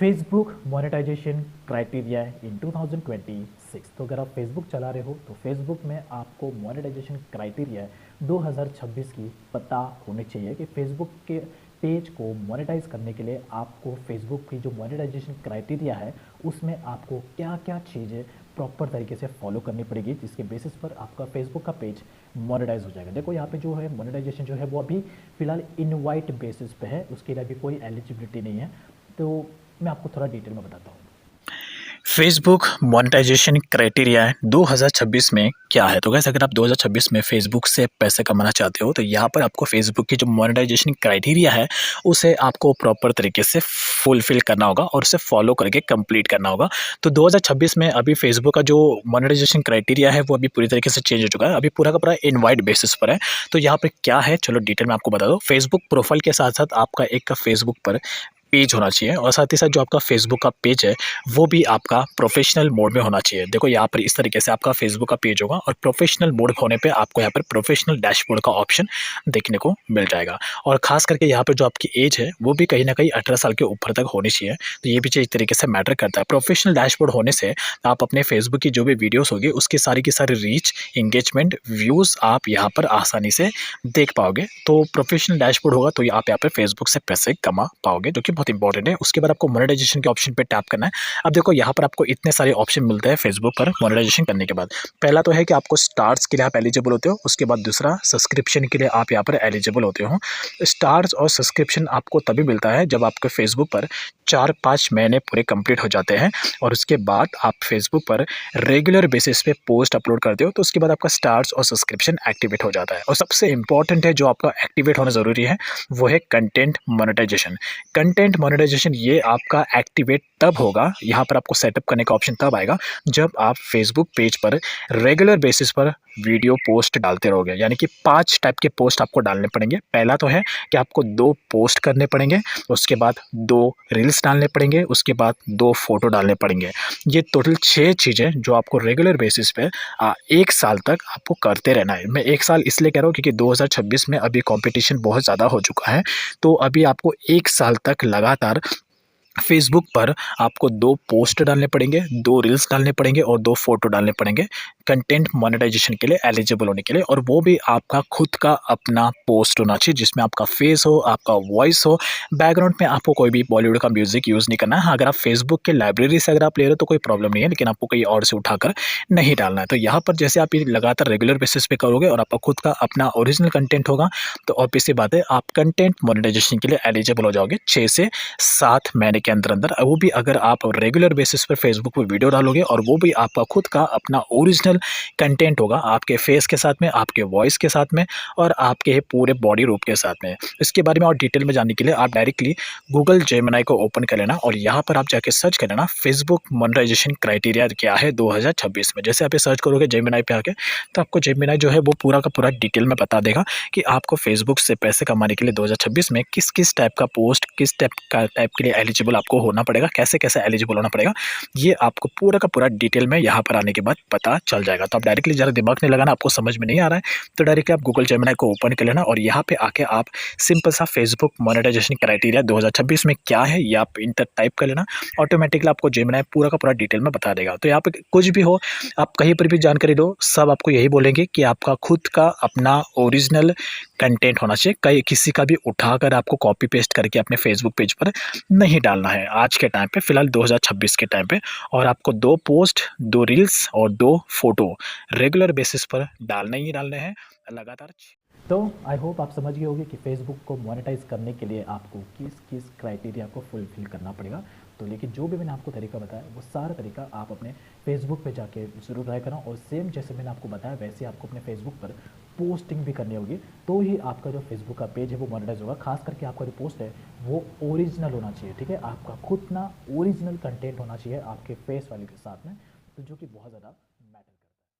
Facebook monetization criteria इन 2026। तो अगर आप फेसबुक चला रहे हो तो फेसबुक में आपको मोनेटाइजेशन क्राइटेरिया 2026 की पता होनी चाहिए कि फेसबुक के पेज को मोनेटाइज करने के लिए आपको फेसबुक की जो मोनेटाइजेशन क्राइटेरिया है उसमें आपको क्या क्या चीज़ें प्रॉपर तरीके से फॉलो करनी पड़ेगी, जिसके बेसिस पर आपका फेसबुक का पेज मोनेटाइज हो जाएगा। देखो यहाँ पे जो है मोनेटाइजेशन जो है वो अभी फिलहाल इनवाइट बेसिस पे है, उसके लिए अभी कोई एलिजिबिलिटी नहीं है। तो मैं आपको थोड़ा डिटेल में बताता हूँ। फेसबुक मोनेटाइजेशन क्राइटेरिया 2026 में क्या है। तो गैस अगर आप 2026 में फेसबुक से पैसे कमाना चाहते हो तो यहाँ पर आपको फेसबुक की जो मोनेटाइजेशन क्राइटेरिया है उसे आपको प्रॉपर तरीके से फुलफिल करना होगा और उसे फॉलो करके कंप्लीट करना होगा। तो 2026 में अभी फेसबुक का जो मोनेटाइजेशन क्राइटेरिया है वो अभी पूरी तरीके से चेंज हो चुका है। अभी पूरा का पूरा इनवाइट बेसिस पर है। तो यहाँ पर क्या है, चलो डिटेल में आपको बता दो। फेसबुक प्रोफाइल के साथ साथ आपका एक फेसबुक पर पेज होना चाहिए और साथ ही साथ जो आपका फेसबुक का पेज है वो भी आपका प्रोफेशनल मोड में होना चाहिए। देखो यहाँ पर इस तरीके से आपका फेसबुक का पेज होगा और प्रोफेशनल मोड होने पे आपको यहाँ पर प्रोफेशनल डैशबोर्ड का ऑप्शन देखने को मिल जाएगा। और खास करके यहाँ पर जो आपकी एज है वो भी कहीं ना कहीं 18 साल के ऊपर तक होनी चाहिए। तो ये भी चीज़ एक तरीके से मैटर करता है। प्रोफेशनल डैशबोर्ड होने से आप अपने फेसबुक की जो भी वीडियोज़ होगी उसकी सारी रीच, इंगेजमेंट, व्यूज़ आप यहाँ पर आसानी से देख पाओगे। तो प्रोफेशनल डैशबोर्ड होगा तो आप यहाँ पर फेसबुक से पैसे कमा पाओगे, जो कि बहुत इंपॉर्टेंट है। उसके बाद आपको मोनेटाइजेशन के ऑप्शन पे टैप करना है। अब देखो यहाँ पर आपको इतने सारे ऑप्शन मिलते हैं फेसबुक पर मोनेटाइजेशन करने के बाद। पहला तो है कि आपको स्टार्स के लिए आप एलिजिबल होते हो। उसके बाद दूसरा, सब्सक्रिप्शन के लिए आप यहाँ पर एलिजिबल होते हो। स्टार्स और सब्सक्रिप्शन आपको तभी मिलता है जब आपके फेसबुक पर 4-5 महीने पूरे कंप्लीट हो जाते हैं और उसके बाद आप फेसबुक पर रेगुलर बेसिस पे पोस्ट अपलोड करते हो तो उसके बाद आपका स्टार्स और सब्सक्रिप्शन एक्टिवेट हो जाता है। और सबसे इंपॉर्टेंट है जो आपका एक्टिवेट होना ज़रूरी है वो है कंटेंट मोनेटाइजेशन। कंटेंट मोनेटाइजेशन ये आपका एक्टिवेट तब होगा, यहाँ पर आपको सेटअप करने का ऑप्शन तब आएगा जब आप फेसबुक पेज पर रेगुलर बेसिस पर वीडियो पोस्ट डालते रहोगे। यानी कि 5 टाइप के पोस्ट आपको डालने पड़ेंगे। पहला तो है कि आपको 2 पोस्ट करने पड़ेंगे, उसके बाद 2 रील्स डालने पड़ेंगे, उसके बाद 2 फोटो डालने पड़ेंगे। ये टोटल 6 चीज़ें जो आपको रेगुलर बेसिस पे 1 साल तक आपको करते रहना है। मैं 1 साल इसलिए कह रहा हूँ क्योंकि 2026 में अभी कंपटीशन बहुत ज़्यादा हो चुका है। तो अभी आपको 1 साल तक लगातार फेसबुक पर आपको 2 पोस्ट डालने पड़ेंगे, 2 रील्स डालने पड़ेंगे और 2 फोटो डालने पड़ेंगे कंटेंट मोनेटाइजेशन के लिए एलिजिबल होने के लिए। और वो भी आपका खुद का अपना पोस्ट होना चाहिए जिसमें आपका फेस हो, आपका वॉइस हो। बैकग्राउंड में आपको कोई भी बॉलीवुड का म्यूजिक यूज़ नहीं करना है। हाँ, अगर आप फेसबुक के लाइब्रेरी से अगर आप ले रहे हो तो कोई प्रॉब्लम नहीं है, लेकिन आपको कहीं और से उठाकर नहीं डालना है। तो यहाँ पर जैसे आप ये लगातार रेगुलर बेसिस पे करोगे और आपका खुद का अपना ओरिजिनल कंटेंट होगा तो ऑब्वियस सी बात है आप कंटेंट मोनेटाइजेशन के लिए एलिजिबल हो जाओगे 6 से 7 महीने के अंदर अंदर। वो भी अगर आप रेगुलर बेसिस पर फेसबुक पर वीडियो डालोगे और वो भी आपका खुद का अपना ओरिजिनल कंटेंट होगा, आपके फेस के साथ में, आपके वॉइस के साथ में और आपके पूरे बॉडी रूप के साथ में। इसके बारे में और डिटेल में जानने के लिए आप डायरेक्टली गूगल जेमिनी को ओपन कर लेना और यहाँ पर आप जाके सर्च कर लेना फेसबुक मोनेटाइजेशन क्राइटेरिया क्या है 2026 में। जैसे आप ये सर्च करोगे जेमिनी पे आके तो आपको जेमिनी जो है वो पूरा का पूरा डिटेल में बता देगा कि आपको फेसबुक से पैसे कमाने के लिए 2026 में किस किस टाइप का पोस्ट, किस टाइप के लिए एलिजिबल आपको होना पड़ेगा, कैसे कैसे एलिजिबल होना पड़ेगा। ये आपको पूरा का पूरा डिटेल में यहाँ पर आने के बाद पता चल जाएगा। तो आप डायरेक्टली ज़्यादा दिमाग नहीं लगाना, आपको समझ में नहीं आ रहा है तो डायरेक्टली आप गूगल जेमिनी को ओपन कर लेना और यहाँ पे आके आप सिंपल सा फेसबुक मोनेटाइजेशन क्राइटेरिया 2026 में क्या है ये आप इंटर टाइप कर लेना। ऑटोमेटिकली आपको जेमिनी पूरा का पूरा डिटेल में बता देगा। तो यहाँ पे कुछ भी हो, आप कहीं पर भी जानकारी लो, सब आपको यही बोलेंगे कि आपका खुद का अपना ओरिजिनल कंटेंट होना चाहिए। कहीं किसी का भी उठाकर आपको कॉपी पेस्ट करके अपने फेसबुक पेज पर नहीं डालना है आज के टाइम पे, फिलहाल 2026 के टाइम पे। और आपको 2 पोस्ट, 2 रील्स और 2 फोटो रेगुलर बेसिस पर डालने ही डालने हैं लगातार। तो आई होप आप समझ गए होंगे कि फेसबुक को मोनेटाइज करने के लिए आपको किस किस क्राइटेरिया को फुलफिल करना पड़ेगा। तो लेकिन जो भी मैंने आपको तरीका बताया वो सारा तरीका आप अपने फेसबुक पे जाके ज़रूर ट्राई करना और सेम जैसे मैंने आपको बताया वैसे आपको अपने फेसबुक पर पोस्टिंग भी करनी होगी तो ही आपका जो फेसबुक का पेज है वो मोनेटाइज होगा। खास करके आपका जो पोस्ट है वो ओरिजिनल होना चाहिए, ठीक है। आपका खुद ना ओरिजिनल कंटेंट होना चाहिए आपके फेस वाले के साथ में, तो जो कि बहुत ज़्यादा